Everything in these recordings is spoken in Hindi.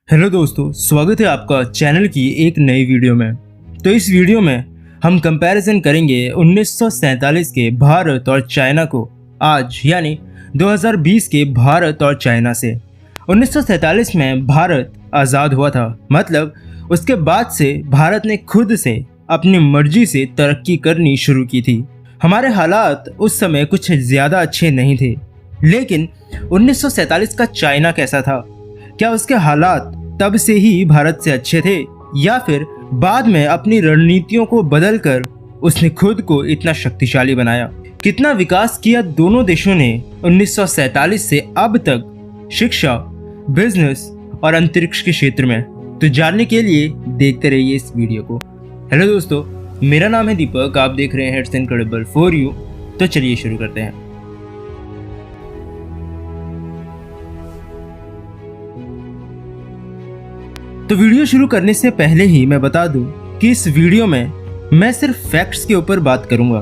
हेलो दोस्तों, स्वागत है आपका चैनल की एक नई वीडियो में। तो इस वीडियो में हम कंपैरिजन करेंगे 1947 के भारत और चाइना को आज यानी 2020 के भारत और चाइना से। 1947 में भारत आज़ाद हुआ था, मतलब उसके बाद से भारत ने खुद से अपनी मर्जी से तरक्की करनी शुरू की थी। हमारे हालात उस समय कुछ ज़्यादा अच्छे नहीं थे, लेकिन 1947 का चाइना कैसा था? क्या उसके हालात तब से ही भारत से अच्छे थे या फिर बाद में अपनी रणनीतियों को बदलकर उसने खुद को इतना शक्तिशाली बनाया? कितना विकास किया दोनों देशों ने 1947 से अब तक शिक्षा, बिजनेस और अंतरिक्ष के क्षेत्र में? तो जानने के लिए देखते रहिए इस वीडियो को। हेलो दोस्तों, मेरा नाम है दीपक, आप देख रहे हैं इट्स इनक्रेडिबल फॉर यू। तो चलिए शुरू करते हैं। तो वीडियो शुरू करने से पहले ही मैं बता दूं कि इस वीडियो में मैं सिर्फ फैक्ट्स के ऊपर बात करूंगा।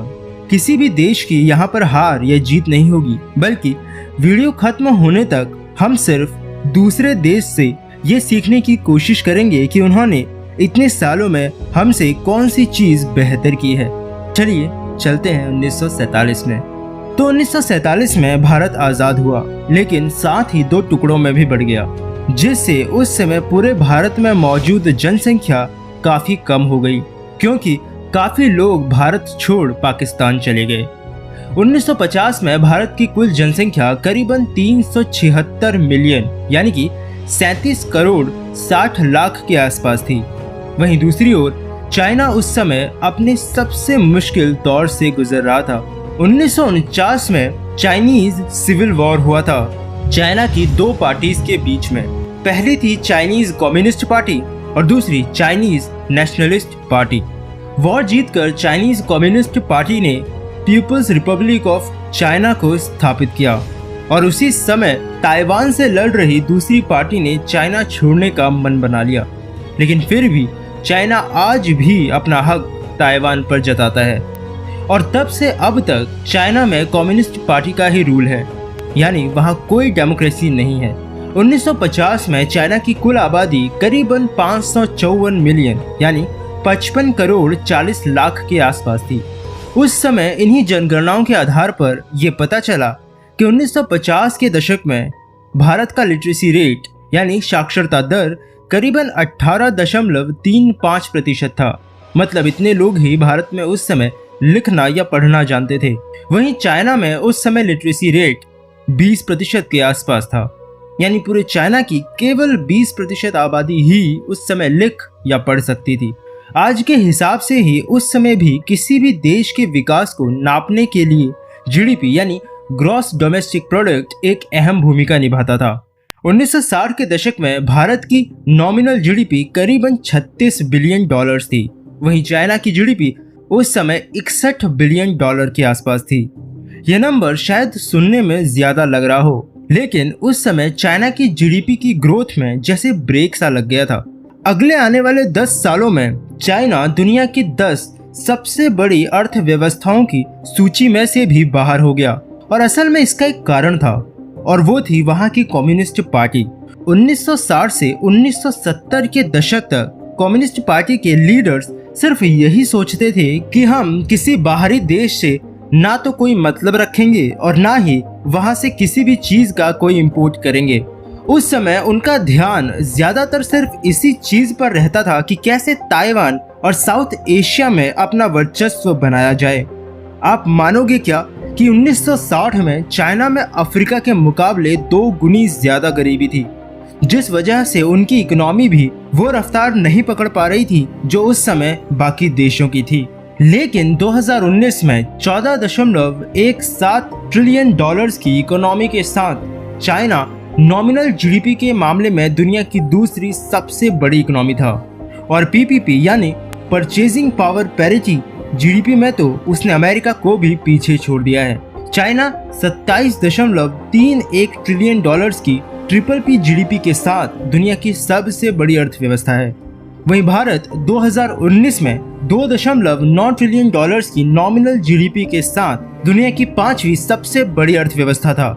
किसी भी देश की यहाँ पर हार या जीत नहीं होगी, बल्कि वीडियो खत्म होने तक हम सिर्फ दूसरे देश से ये सीखने की कोशिश करेंगे कि उन्होंने इतने सालों में हमसे कौन सी चीज बेहतर की है। चलिए चलते हैं 1947 में। तो 1947 में भारत आज़ाद हुआ, लेकिन साथ ही दो टुकड़ों में भी बढ़ गया, जिससे उस समय पूरे भारत में मौजूद जनसंख्या काफी कम हो गई, क्योंकि काफी लोग भारत छोड़ पाकिस्तान चले गए। 1950 में भारत की कुल जनसंख्या करीबन 376 मिलियन यानी कि 37 करोड़ 60 लाख के आसपास थी। वहीं दूसरी ओर चाइना उस समय अपने सबसे मुश्किल दौर से गुजर रहा था। 1949 में चाइनीज सिविल वॉर हुआ था चाइना की दो पार्टीज के बीच में। पहली थी चाइनीज कम्युनिस्ट पार्टी और दूसरी चाइनीज नेशनलिस्ट पार्टी। वॉर जीतकर चाइनीज कम्युनिस्ट पार्टी ने पीपुल्स रिपब्लिक ऑफ चाइना को स्थापित किया और उसी समय ताइवान से लड़ रही दूसरी पार्टी ने चाइना छोड़ने का मन बना लिया। लेकिन फिर भी चाइना आज भी अपना हक ताइवान पर जताता है और तब से अब तक चाइना में कम्युनिस्ट पार्टी का ही रूल है, यानी वहाँ कोई डेमोक्रेसी नहीं है। 1950 में चाइना की कुल आबादी करीबन 554 मिलियन यानी 55 करोड़ 40 लाख के आसपास थी। उस समय इन्हीं जनगणनाओं के आधार पर यह पता चला कि 1950 के दशक में भारत का लिटरेसी रेट यानी साक्षरता दर करीबन 18.35% था। मतलब इतने लोग ही भारत में उस समय लिखना या पढ़ना जानते थे। वहीं चाइना में उस समय लिटरेसी रेट 20% के आसपास था, यानी पूरे चाइना की केवल 20% आबादी ही उस समय लिख या पढ़ सकती थी। आज के हिसाब से ही उस समय भी किसी भी देश के विकास को नापने के लिए जीडीपी यानी ग्रॉस डोमेस्टिक प्रोडक्ट एक अहम भूमिका निभाता था। 1960 के दशक में भारत की नॉमिनल जीडीपी करीबन 36 बिलियन डॉलर्स थी। वहीं चाइना की जीडीपी उस समय 61 बिलियन डॉलर के आसपास थी। यह नंबर शायद सुनने में ज्यादा लग रहा हो, लेकिन उस समय चाइना की जीडीपी की ग्रोथ में जैसे ब्रेक सा लग गया था। अगले आने वाले 10 सालों में चाइना दुनिया की 10 सबसे बड़ी अर्थव्यवस्थाओं की सूची में से भी बाहर हो गया और असल में इसका एक कारण था और वो थी वहाँ की कम्युनिस्ट पार्टी। 1960 से 1970 के दशक तक कम्युनिस्ट पार्टी के लीडर्स सिर्फ यही सोचते थे कि हम किसी बाहरी देश से ना तो कोई मतलब रखेंगे और ना ही वहां से किसी भी चीज का कोई इंपोर्ट करेंगे। उस समय उनका ध्यान ज्यादातर सिर्फ इसी चीज पर रहता था कि कैसे ताइवान और साउथ एशिया में अपना वर्चस्व बनाया जाए। आप मानोगे क्या कि 1960 में चाइना में अफ्रीका के मुकाबले 2 गुनी ज्यादा गरीबी थी, जिस वजह से उनकी इकोनॉमी भी वो रफ्तार नहीं पकड़ पा रही थी जो उस समय बाकी देशों की थी। लेकिन 2019 में 14.17 ट्रिलियन डॉलर्स की इकोनॉमी के साथ चाइना नॉमिनल जीडीपी के मामले में दुनिया की दूसरी सबसे बड़ी इकोनॉमी था और पीपीपी यानी परचेजिंग पावर पैरिटी जीडीपी में तो उसने अमेरिका को भी पीछे छोड़ दिया है। चाइना 27.31 ट्रिलियन डॉलर्स की ट्रिपल पी जीडीपी के साथ दुनिया की सबसे बड़ी अर्थव्यवस्था है। वहीं भारत 2019 में 2.9 ट्रिलियन डॉलर्स की नॉमिनल जीडीपी के साथ दुनिया की 5वीं सबसे बड़ी अर्थव्यवस्था था।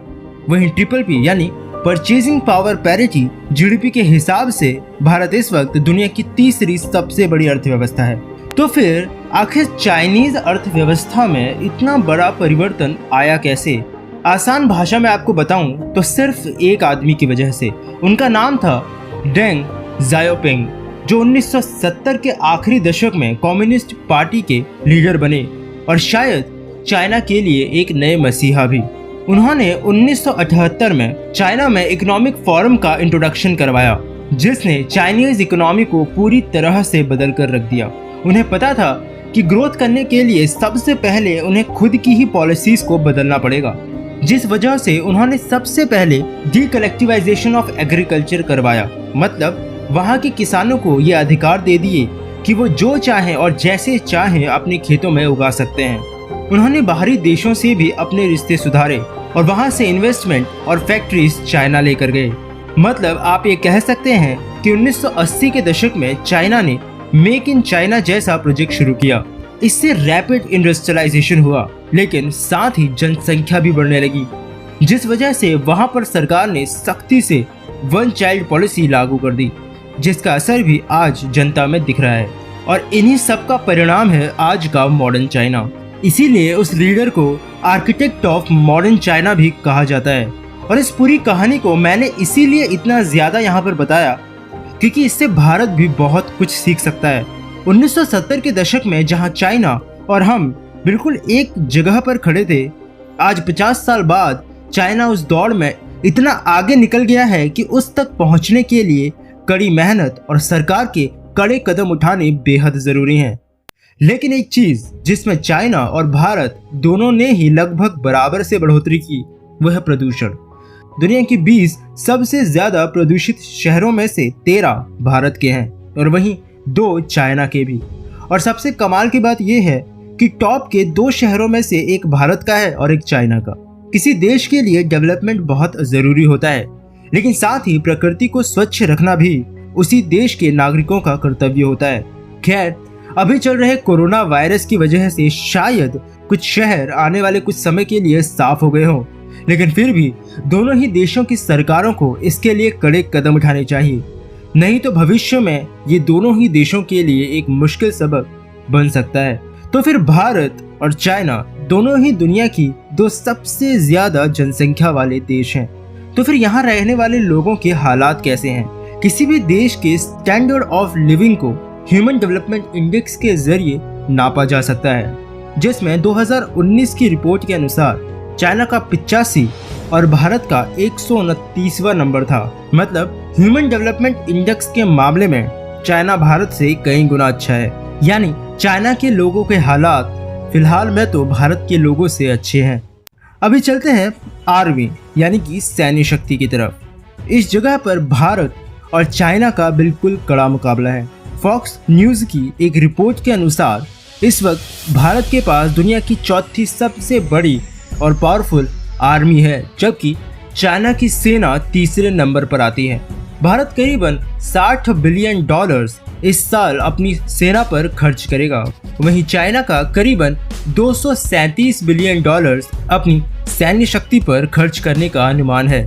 वहीं ट्रिपल पी यानी परचेजिंग पावर पैरिटी जीडीपी के हिसाब से भारत इस वक्त दुनिया की तीसरी सबसे बड़ी अर्थव्यवस्था है। तो फिर आखिर चाइनीज अर्थव्यवस्था में इतना बड़ा परिवर्तन आया कैसे? आसान भाषा में आपको बताऊं तो सिर्फ एक आदमी की वजह से। उनका नाम था डेंग जाओपिंग, जो 1970 के आखिरी दशक में कम्युनिस्ट पार्टी के लीडर बने और शायद चाइना के लिए एक नए मसीहा भी। उन्होंने 1978 में चाइना में इकोनॉमिक फोरम का इंट्रोडक्शन करवाया, जिसने चाइनीज इकोनॉमी को पूरी तरह से बदल कर रख दिया। उन्हें पता था कि ग्रोथ करने के लिए सबसे पहले उन्हें खुद की ही पॉलिसीज को बदलना पड़ेगा, जिस वजह से उन्होंने सबसे पहले डीकलेक्टिवाइजेशन ऑफ एग्रीकल्चर करवाया। मतलब वहाँ के किसानों को ये अधिकार दे दिए कि वो जो चाहें और जैसे चाहें अपने खेतों में उगा सकते हैं। उन्होंने बाहरी देशों से भी अपने रिश्ते सुधारे और वहाँ से इन्वेस्टमेंट और फैक्ट्रीज चाइना लेकर गए। मतलब आप ये कह सकते हैं कि 1980 के दशक में चाइना ने मेक इन चाइना जैसा प्रोजेक्ट शुरू किया। इससे रैपिड इंडस्ट्रियलाइजेशन हुआ, लेकिन साथ ही जनसंख्या भी बढ़ने लगी, जिस वजह से वहां पर सरकार ने सख्ती से वन चाइल्ड पॉलिसी लागू कर दी, जिसका असर भी आज जनता में दिख रहा है। और इन्हीं सब का परिणाम है आज का मॉडर्न चाइना। इसीलिए उस लीडर को आर्किटेक्ट ऑफ मॉडर्न चाइना भी कहा जाता है। और इस पूरी कहानी को मैंने इसीलिए इतना ज्यादा यहाँ पर बताया क्योंकि इससे भारत भी बहुत कुछ सीख सकता है। 1970 के दशक में जहां चाइना और हम बिल्कुल एक जगह पर खड़े थे, आज 50 साल बाद चाइना उस दौड़ में इतना आगे निकल गया है कि उस तक पहुंचने के लिए कड़ी मेहनत और सरकार के कड़े कदम उठाने बेहद जरूरी हैं। लेकिन एक चीज जिसमें चाइना और भारत दोनों ने ही लगभग बराबर से बढ़ोतरी की, वह है प्रदूषण। दुनिया की 20 सबसे ज्यादा प्रदूषित शहरों में से 13 भारत के हैं और वहीं 2 चाइना के भी। और सबसे कमाल की बात यह है कि टॉप के 2 शहरों में से एक भारत का है और एक चाइना का। किसी देश के लिए डेवलपमेंट बहुत जरूरी होता है, लेकिन साथ ही प्रकृति को स्वच्छ रखना भी उसी देश के नागरिकों का कर्तव्य होता है। खैर, अभी चल रहे कोरोना वायरस की वजह से शायद कुछ शहर आने वाले कुछ समय के लिए साफ हो गए हों, लेकिन फिर भी दोनों ही देशों की सरकारों को इसके लिए कड़े कदम उठाने चाहिए, नहीं तो भविष्य में ये दोनों ही देशों के लिए एक मुश्किल सबक बन सकता है। तो फिर भारत और चाइना दोनों ही दुनिया की 2 सबसे ज्यादा जनसंख्या वाले देश हैं। तो फिर यहाँ रहने वाले लोगों के हालात कैसे हैं? किसी भी देश के स्टैंडर्ड ऑफ लिविंग को ह्यूमन डेवलपमेंट इंडेक्स के जरिए नापा जा सकता है, जिसमें 2019 की रिपोर्ट के अनुसार चाइना का 85 और भारत का 129वां नंबर था। मतलब ह्यूमन डेवलपमेंट इंडेक्स के मामले में चाइना भारत से कई गुना अच्छा है। यानी चाइना के लोगों के हालात फिलहाल में तो भारत के लोगों से अच्छे हैं। अभी चलते हैं आर्मी यानी कि सैन्य शक्ति की तरफ। इस जगह पर भारत और चाइना का बिल्कुल कड़ा मुकाबला है। फॉक्स न्यूज की एक रिपोर्ट के अनुसार इस वक्त भारत के पास दुनिया की 4थी सबसे बड़ी और पावरफुल आर्मी है, जबकि चाइना की सेना 3रे नंबर पर आती है। भारत करीबन $60 बिलियन इस साल अपनी सेना पर खर्च करेगा, वहीं चाइना का करीबन $237 बिलियन अपनी सैन्य शक्ति पर खर्च करने का अनुमान है।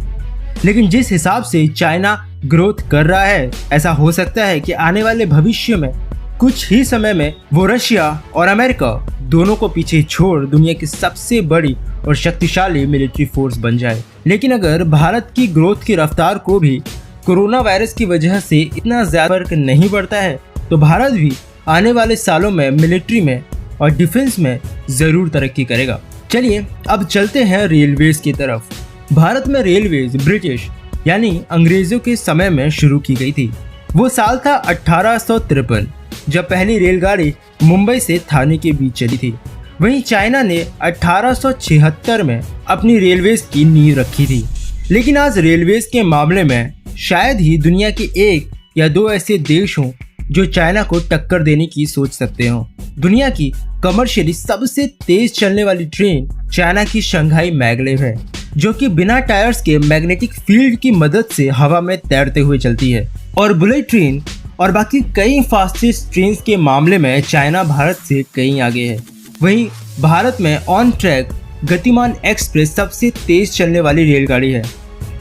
लेकिन जिस हिसाब से चाइना ग्रोथ कर रहा है, ऐसा हो सकता है कि आने वाले भविष्य में कुछ ही समय में वो रशिया और अमेरिका दोनों को पीछे छोड़ दुनिया की सबसे बड़ी और शक्तिशाली मिलिट्री फोर्स बन जाए। लेकिन अगर भारत की ग्रोथ की रफ्तार को भी कोरोना वायरस की वजह से इतना ज्यादा फर्क नहीं पड़ता है, तो भारत भी आने वाले सालों में मिलिट्री में और डिफेंस में जरूर तरक्की करेगा। चलिए अब चलते हैं रेलवेज की तरफ। भारत में रेलवेज ब्रिटिश यानी अंग्रेजों के समय में शुरू की गई थी। वो साल था 1853 जब पहली रेलगाड़ी मुंबई से थाने के बीच चली थी। वहीं चाइना ने 1876 में अपनी रेलवेज की नींव रखी थी। लेकिन आज रेलवेज के मामले में शायद ही दुनिया के 1 या 2 ऐसे देश हों जो चाइना को टक्कर देने की सोच सकते हो। दुनिया की कमर्शियली सबसे तेज चलने वाली ट्रेन चाइना की शंघाई मैगलेव है, जो कि बिना टायर्स के मैग्नेटिक फील्ड की मदद से हवा में तैरते हुए चलती है। और बुलेट ट्रेन और बाकी कई फास्टेस्ट ट्रेन के मामले में चाइना भारत से कहीं आगे है। वहीं भारत में ऑन ट्रैक गतिमान एक्सप्रेस सबसे तेज चलने वाली रेलगाड़ी है।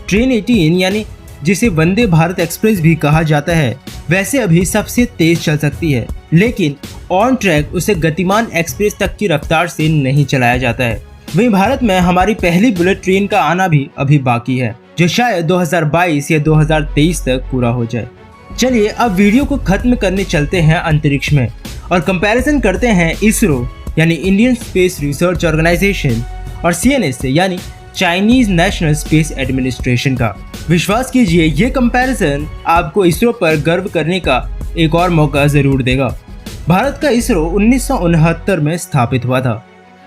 ट्रेन 18 यानी जिसे वंदे भारत एक्सप्रेस भी कहा जाता है वैसे अभी सबसे तेज चल सकती है, लेकिन ऑन ट्रैक उसे गतिमान एक्सप्रेस तक की रफ्तार से नहीं चलाया जाता है। वहीं भारत में हमारी पहली बुलेट ट्रेन का आना भी अभी बाकी है, जो शायद 2022 या 2023 तक पूरा हो जाए। चलिए अब वीडियो को खत्म करने चलते हैं अंतरिक्ष में और कंपैरिजन करते हैं इसरो यानी इंडियन स्पेस रिसर्च ऑर्गेनाइजेशन और CNSA यानी चाइनीज नेशनल स्पेस एडमिनिस्ट्रेशन का। विश्वास कीजिए ये कंपैरिजन आपको इसरो पर गर्व करने का एक और मौका जरूर देगा। भारत का इसरो 1969 में स्थापित हुआ था,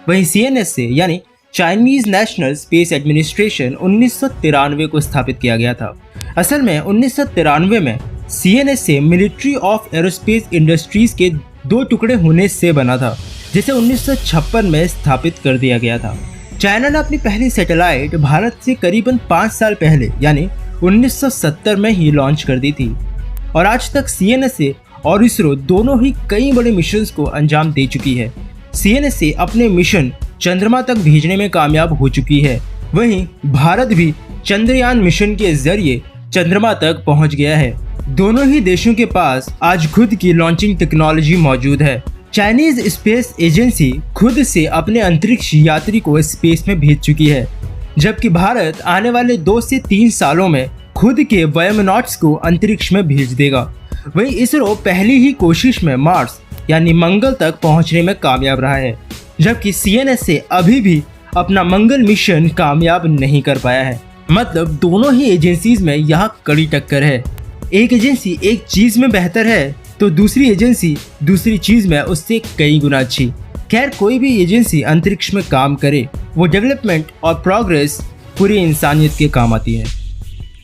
वहीं CNSA यानी चाइनीज नेशनल स्पेस एडमिनिस्ट्रेशन 1993 को स्थापित किया गया था। असल में 1993 में CNSA military of aerospace industries के 2 टुकड़े होने से बना था, जिसे 1956 में स्थापित कर दिया गया था। चाइना ने अपनी पहली सैटेलाइट भारत से करीबन 5 साल पहले यानी 1970 में ही लॉन्च कर दी थी और आज तक CNSA और इसरो दोनों ही कई बड़े मिशंस को अंजाम दे चुकी है। CNSA अपने मिशन चंद्रमा तक भेजने में कामयाब हो चुकी है, वहीं भारत भी चंद्रयान मिशन के जरिए चंद्रमा तक पहुंच गया है। दोनों ही देशों के पास आज खुद की लॉन्चिंग टेक्नोलॉजी मौजूद है। चाइनीज स्पेस एजेंसी खुद से अपने अंतरिक्ष यात्री को स्पेस में भेज चुकी है, जबकि भारत आने वाले 2 से 3 सालों में खुद के वायोनॉट्स को अंतरिक्ष में भेज देगा। वहीं इसरो पहली ही कोशिश में मार्स यानी मंगल तक पहुंचने में कामयाब रहा है, जबकि CNSA अभी भी अपना मंगल मिशन कामयाब नहीं कर पाया है। मतलब दोनों ही एजेंसीज में यहाँ कड़ी टक्कर है। एक एजेंसी एक चीज में बेहतर है तो दूसरी एजेंसी दूसरी चीज में उससे कई गुना अच्छी। खैर कोई भी एजेंसी अंतरिक्ष में काम करे वो डेवलपमेंट और प्रोग्रेस पूरी इंसानियत के काम आती है।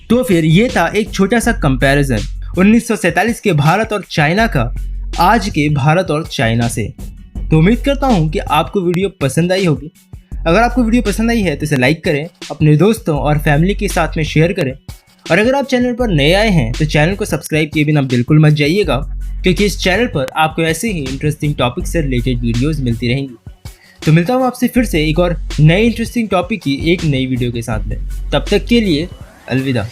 तो फिर ये था एक छोटा सा कंपैरिजन 1947 के भारत और चाइना का आज के भारत और चाइना से। तो उम्मीद करता हूँ कि आपको वीडियो पसंद आई होगी। अगर आपको वीडियो पसंद आई है तो इसे लाइक करें, अपने दोस्तों और फैमिली के साथ में शेयर करें और अगर आप चैनल पर नए आए हैं तो चैनल को सब्सक्राइब किए बिना बिल्कुल मत जाइएगा, क्योंकि इस चैनल पर आपको ऐसे ही इंटरेस्टिंग टॉपिक से रिलेटेड वीडियोस मिलती रहेंगी। तो मिलता हूँ आपसे फिर से एक और नए इंटरेस्टिंग टॉपिक की एक नई वीडियो के साथ में। तब तक के लिए अलविदा।